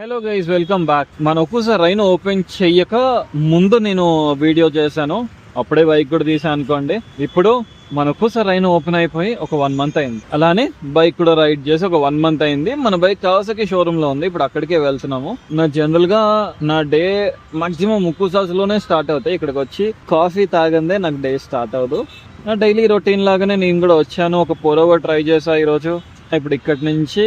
Hello guys, welcome back. మన ఒక్కసారి rain open చెయ్యక ముందు నేను వీడియో చేశాను, అప్పుడే బైక్ కూడా తీసాను అనుకోండి. ఇప్పుడు మన ఒక్కసారి రైన్ ఓపెన్ అయిపోయి ఒక 1 మంత్ అయింది. అలానే బైక్ కూడా రైడ్ చేసి ఒక 1 మంత్ అయింది. మన బైక్ కావాసకి షోరూమ్ లో ఉంది, ఇప్పుడు అక్కడికే వెళ్తున్నాము. నా జనరల్ గా నా డే మాక్సిమం లోనే స్టార్ట్ అవుతాయి. ఇక్కడికి వచ్చి కాఫీ తాగందే నాకు డే స్టార్ట్ అవ్వదు. నా డైలీ రొటీన్ లాగానే నేను కూడా వచ్చాను, ఒక పోరోవర్ ట్రై చేసా ఈరోజు. ఇప్పుడు ఇక్కడి నుంచి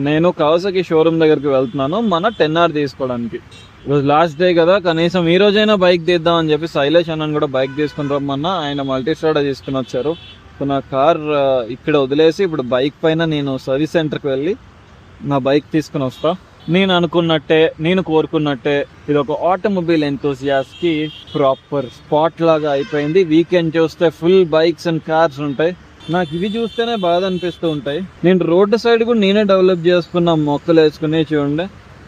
నేను కావాసకి షోరూమ్ దగ్గరికి వెళ్తున్నాను, మన 10R తీసుకోవడానికి. ఈరోజు లాస్ట్ డే కదా, కనీసం ఈ రోజైనా బైక్ తీద్దామని చెప్పి శైలేష్ అన్నను కూడా బైక్ తీసుకుని రమ్మన్నా. ఆయన మల్టీస్ట్రాడా తీసుకుని వచ్చారు. నా కార్ ఇక్కడ వదిలేసి ఇప్పుడు బైక్ పైన నేను సర్వీస్ సెంటర్కి వెళ్ళి నా బైక్ తీసుకుని వస్తా. నేను అనుకున్నట్టే, నేను కోరుకున్నట్టే ఇది ఒక ఆటోమొబైల్ ఎంతూసియాస్ట్ కి ప్రాపర్ స్పాట్ లాగా అయిపోయింది. వీకెండ్ చూస్తే ఫుల్ బైక్స్ అండ్ కార్స్ ఉంటాయి. నాకు ఇవి చూస్తేనే బాధ అనిపిస్తూ ఉంటాయి. నేను రోడ్డు సైడ్ కూడా నేనే డెవలప్ చేసుకున్న మొక్కలు వేసుకుని చూడండి,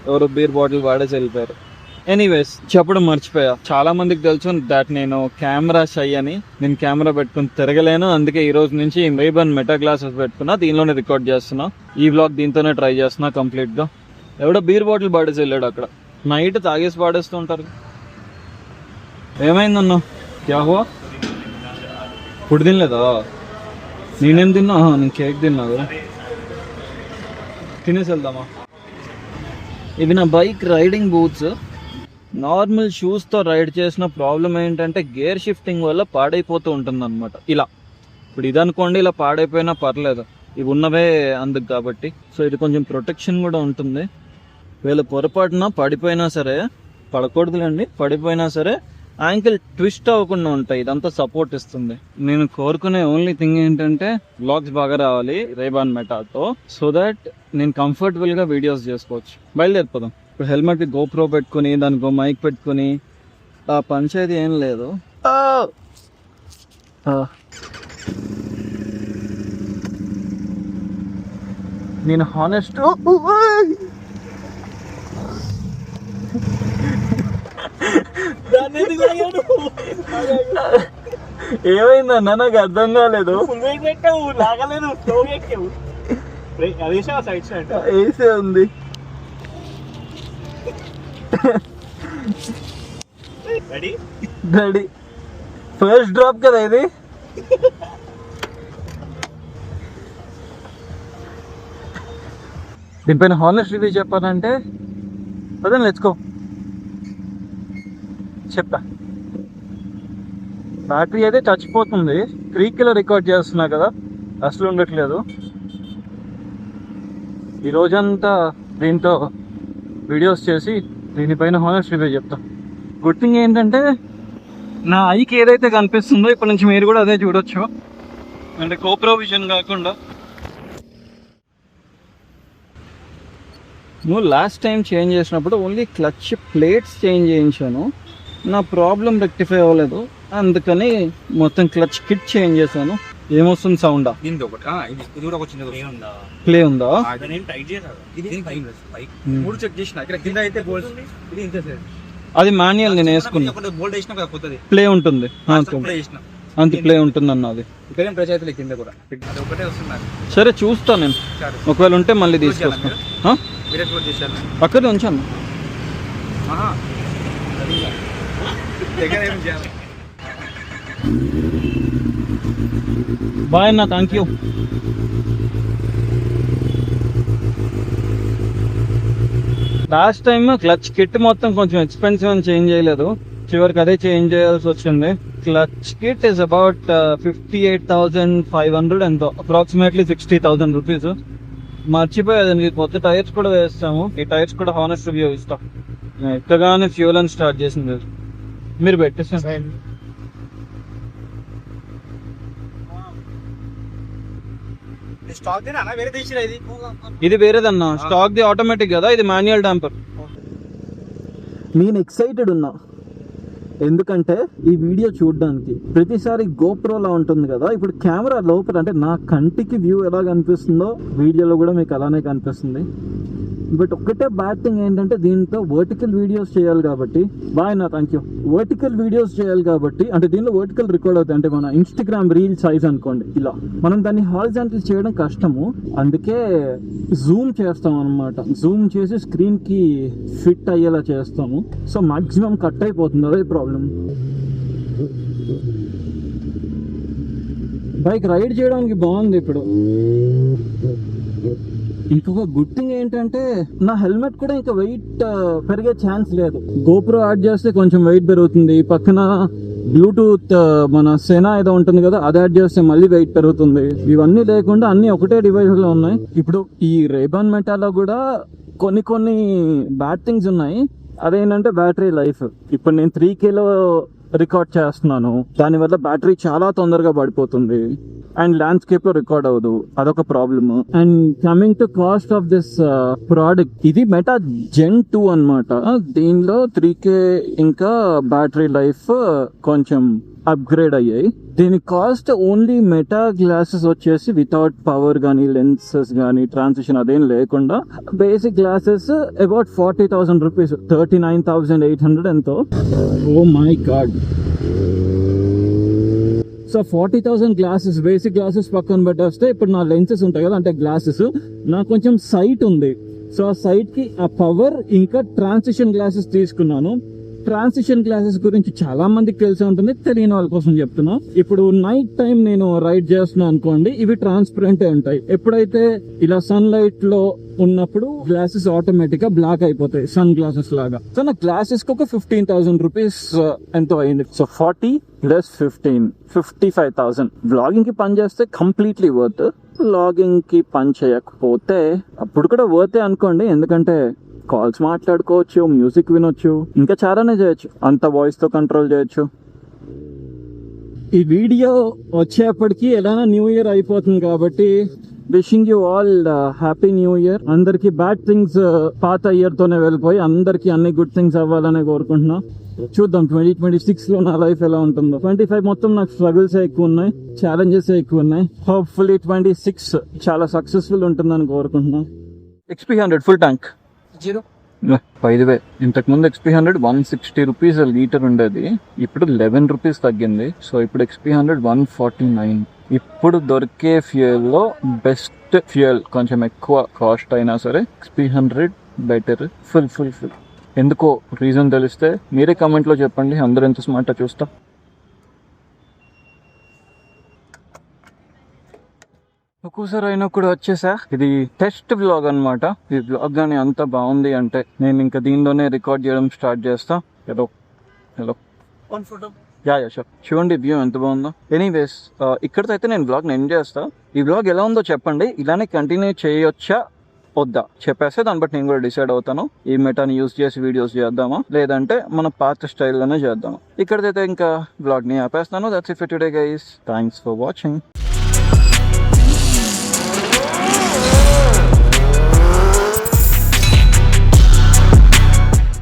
ఎవరు బీర్ బాటిల్ వాడేసి వెళ్ళిపోయారు. ఎనీవేస్, చెప్పడం మర్చిపోయా. చాలా మందికి తెలుసు దాట్ నేను కెమెరా షై అని. నేను కెమెరా పెట్టుకుని తిరగలేను, అందుకే ఈ రోజు నుంచి రేబన్ మెటా గ్లాసెస్ పెట్టుకున్నా, దీనిలోనే రికార్డ్ చేస్తున్నా. ఈ వ్లాగ్ దీంతోనే ట్రై చేస్తున్నా కంప్లీట్ గా. ఎవడో బీర్ బాటిల్ పాడేసి వెళ్ళాడు అక్కడ. నైట్ తాగేసి పాడేస్తూ ఉంటారు. ఏమైందన్నా? క్యా హువా? ఫుడ్ తినలేదా? నేనేం తిన్నా? నేను కేక్ తిన్నా కదా, తినేసి వెళ్దామా? ఇవి నా బైక్ రైడింగ్ బూట్స్. నార్మల్ షూస్తో రైడ్ చేసిన ప్రాబ్లం ఏంటంటే గేర్ షిఫ్టింగ్ వల్ల పాడైపోతూ ఉంటుంది అనమాట. ఇలా ఇప్పుడు ఇది అనుకోండి, ఇలా పాడైపోయినా పర్లేదు, ఇవి ఉన్నవే అందుకు కాబట్టి. సో ఇది కొంచెం ప్రొటెక్షన్ కూడా ఉంటుంది. వీళ్ళ పొరపాటున పడిపోయినా సరే, పడకూడదులేండి, పడిపోయినా సరే యాంకిల్ ట్విస్ట్ అవ్వకుండా ఉంటాయి. ఇదంతా సపోర్ట్ ఇస్తుంది. నేను కోరుకునే ఓన్లీ థింగ్ ఏంటంటే వ్లాగ్స్ బాగా రావాలి రేబాన్ మెటాతో, సో దట్ నేను కంఫర్టబుల్ గా వీడియోస్ చేసుకోవచ్చు. బయలుదేరిపోదాం. ఇప్పుడు హెల్మెట్ గోప్రో పెట్టుకుని దానికి మైక్ పెట్టుకుని ఆ పంచాయతీ ఏం లేదు. నేను హానెస్ట్ ఏమైందన్నా నాకు అర్థం కాలేదు. ఏసే ఉంది. రెడీ. ఫస్ట్ డ్రాప్ కదా ఇది. దీనిపైన హానెస్ట్ రివ్యూ చెప్పాలంటే అదే లెట్స్ గో. చెప్తా. బ్యాటరీ అయితే చచ్చిపోతుంది. 3 కిలో రికార్డ్ చేస్తున్నా కదా, అసలు ఉండట్లేదు. ఈ రోజంతా దీంతో వీడియోస్ చేసి దీనిపైన హానెస్ట్ రివ్యూ చెప్తా. గుడ్ థింగ్ ఏంటంటే నా ఐకి ఏదైతే కనిపిస్తుందో ఇప్పటి నుంచి మీరు కూడా అదే చూడొచ్చు, అంటే కోప్రో విజన్ కాకుండా. నువ్వు లాస్ట్ టైం చేంజ్ చేసినప్పుడు ఓన్లీ క్లచ్ ప్లేట్స్ చేంజ్ చేయించాను, నా ప్రాబ్లం రెక్టిఫై అవ్వలేదు, అందుకని మొత్తం క్లచ్ కిట్ చేంజ్ చేశాను. ఏమొస్తుంది సౌండ్? ప్లే ఉందా? అది మాన్యువల్ నేను వేసుకున్నా. ప్లే ఉంటుంది, అంత ప్లే ఉంటుంది అన్నది. సరే చూస్తా నేను, ఒకవేళ ఉంటే మళ్ళీ తీసుకొస్తాను. అక్కడే ఉంచాను. బాయ్ అన్న, thank you. Last time clutch kit మొత్తం కొంచెం ఎక్స్పెన్సివ్ అని చేంజ్ చేయలేదు, చివరికి అదే చేంజ్ చేయాల్సి వచ్చింది. క్లచ్ కిట్ ఇస్ అబౌట్ 58,500 ఎంతో, అప్రాక్సిమేట్లీ 60,000 రూపీస్. మర్చిపోయేది, కొత్త టైర్స్ కూడా వేస్తాము. ఈ టైర్స్ కూడా హానెస్ట్ రివ్యూ ఇస్తాం. ఎక్కగానే ఫ్యూల్ అని స్టార్ట్ చేసింది. మీరు పెట్టేసారు. ఇది వేరేదన్నా, స్టాక్ ది ఆటోమేటిక్ కదా, ఇది మాన్యువల్ డాంపర్. నేను ఎక్సైటెడ్ ఉన్నా, ఎందుకంటే ఈ వీడియో చూడడానికి ప్రతిసారి గోప్రోలా ఉంటుంది కదా, ఇప్పుడు కెమెరా లోపల అంటే నా కంటికి వ్యూ ఎలా కనిపిస్తుందో వీడియోలో కూడా మీకు అలానే కనిపిస్తుంది. బట్ ఒక్కటే బ్యాడ్ థింగ్ ఏంటంటే దీంతో వర్టికల్ వీడియోస్ చేయాలి కాబట్టి బాయ్ నా థ్యాంక్ యూ. వర్టికల్ వీడియోస్ చేయాలి కాబట్టి అంటే దీనిలో వర్టికల్ రికార్డ్ అవుతాయి. అంటే మన ఇన్స్టాగ్రామ్ రీల్ సైజ్ అనుకోండి ఇలా, మనం దాన్ని హారిజాంటల్ చేయడం కష్టము, అందుకే జూమ్ చేస్తాం అనమాట. జూమ్ చేసి స్క్రీన్ కి ఫిట్ అయ్యేలా చేస్తాము. సో మాక్సిమం కట్ అయిపోతుంది, అదే ప్రాబ్లం. బైక్ రైడ్ చేయడానికి బాగుంది. ఇప్పుడు ఇంకొక గుడ్ థింగ్ ఏంటంటే నా హెల్మెట్ కూడా ఇంకా వెయిట్ పెరిగే ఛాన్స్ లేదు. గోప్రో యాడ్ చేస్తే కొంచెం వెయిట్ పెరుగుతుంది, పక్కన బ్లూటూత్ మన సెనా ఏదో ఉంటుంది కదా అది యాడ్ చేస్తే మళ్ళీ వెయిట్ పెరుగుతుంది. ఇవన్నీ లేకుండా అన్ని ఒకటే డివైస్ లో ఉన్నాయి. ఇప్పుడు ఈ రేబాన్ మెటాలో కూడా కొన్ని బ్యాడ్ థింగ్స్ ఉన్నాయి. అదేంటంటే బ్యాటరీ లైఫ్. ఇప్పుడు నేను 3Kలో రికార్డ్ చేస్తున్నాను, దానివల్ల బ్యాటరీ చాలా తొందరగా పడిపోతుంది అండ్ ల్యాండ్స్కేప్ లో రికార్డ్ అవ్వదు, అదొక problem. And coming to cost of this product, ఇది మెటా Gen 2 అన్నమాట. దీనిలో 3K ఇంకా బ్యాటరీ లైఫ్ కొంచెం అప్గ్రేడ్ అయ్యాయి. దీని కాస్ట్ ఓన్లీ మెటా గ్లాసెస్ వచ్చేసి వితౌట్ పవర్ కానీ లెన్సెస్ కానీ ట్రాన్సిషన్ అదేం లేకుండా బేసిక్ గ్లాసెస్ అబౌట్ 40,000 రూపీస్, 39,800 ఎంతో. Oh my god. So 40,000 glasses, basic glasses పక్కన పెట్టేస్తే ఇప్పుడు నా లెన్సెస్ ఉంటాయి కదా, అంటే గ్లాసెస్, నాకు కొంచెం సైట్ ఉంది. సో ఆ సైట్ కి ఆ పవర్ ఇంకా ట్రాన్సిషన్ గ్లాసెస్ తీసుకున్నాను. ట్రాన్సిషన్ గ్లాసెస్ గురించి చాలా మందికి తెలిసి ఉంటుంది, తెలియని వాళ్ళ కోసం చెప్తున్నా. ఇప్పుడు నైట్ టైం నేను రైడ్ చేస్తున్నా అనుకోండి, ఇవి ట్రాన్స్పరెంట్ ఉంటాయి. ఎప్పుడైతే ఇలా సన్ లైట్ లో ఉన్నప్పుడు గ్లాసెస్ ఆటోమేటిక్ గా బ్లాక్ అయిపోతాయి, సన్ గ్లాసెస్ లాగా. సో నా గ్లాసెస్ కి ఒక 15,000 రూపీస్ ఎంతో అయింది. So 40 plus 15, 55,000. వ్లాగింగ్ కి పని చేస్తే కంప్లీట్లీ వర్త్. వ్లాగింగ్ కి పని చేయకపోతే అప్పుడు కూడా వర్తే అనుకోండి, ఎందుకంటే కాల్స్ మాట్లాడుకోవచ్చు, మ్యూజిక్ వినొచ్చు, ఇంకా చాలానే చేయొచ్చు. అంత వాయిస్ తో కంట్రోల్ చేయొచ్చు. ఈ వీడియో వచ్చేప్పటికి ఎలానో న్యూ ఇయర్ అయిపోతుంది కాబట్టి wishing you all happy new year. అందరికి బ్యాడ్ థింగ్స్ పాత ఇయర్ తోనే వెళ్ళిపోయి అందరికి అన్ని గుడ్ థింగ్స్ అవ్వాలని కోరుకుంటున్నా. చూద్దాం 2026 లో నా లైఫ్ ఎలా ఉంటుందో. 25 మొత్తం నాకు స్ట్రగుల్స్ ఎక్కువ ఉన్నాయి, ఛాలెంజెస్ ఎక్కువ ఉన్నాయి. హోప్ఫుల్లీ 26 చాలా సక్సెస్ఫుల్ ఉంటుందని కోరుకుంటున్నా. XP100 full tank 0. By the way, ఇంతకు ముందు XP100 160 రూపీస్ లీటర్ ఉండేది, ఇప్పుడు 11 రూపీస్ తగ్గింది. సో ఇప్పుడు XP100 149. ఇప్పుడు దొరికే ఫ్యూయల్ లో బెస్ట్ ఫ్యూయల్, కొంచెం ఎక్కువ కాస్ట్ అయినా సరే XP100 better. Full full full. ఎందుకో రీజన్ తెలిస్తే మీరే కామెంట్ లో చెప్పండి, అందరూ ఎంత స్మార్ట్ చూస్తా. ఒక్కోసారి అయినా కూడా వచ్చేసా. ఇది టెస్ట్ వ్లాగ్ అన్నమాట. ఈ వ్లాగ్ కానీ అంత బాగుంది అంటే నేను ఇంకా దీనిలోనే రికార్డ్ చేయడం స్టార్ట్ చేస్తా. Hello hello yeah sure. చూడండి వ్యూ ఎంత బాగుందో. ఎనీవేస్ ఇక్కడితో అయితే నేను వ్లాగ్ ఎండ్ చేస్తా. ఈ వ్లాగ్ ఎలా ఉందో చెప్పండి, ఇలానే కంటిన్యూ చేయొచ్చా వద్దా చెప్పేస్తే దాన్ని బట్టి నేను కూడా డిసైడ్ అవుతాను. ఈ మెటాని యూజ్ చేసి వీడియోస్ చేద్దామా లేదంటే మన పాత స్టైల్లోనే చేద్దామా. ఇక్కడితో ఇంకా వ్లాగ్ని ఆపేస్తాను. That's it for today guys. Thanks for watching.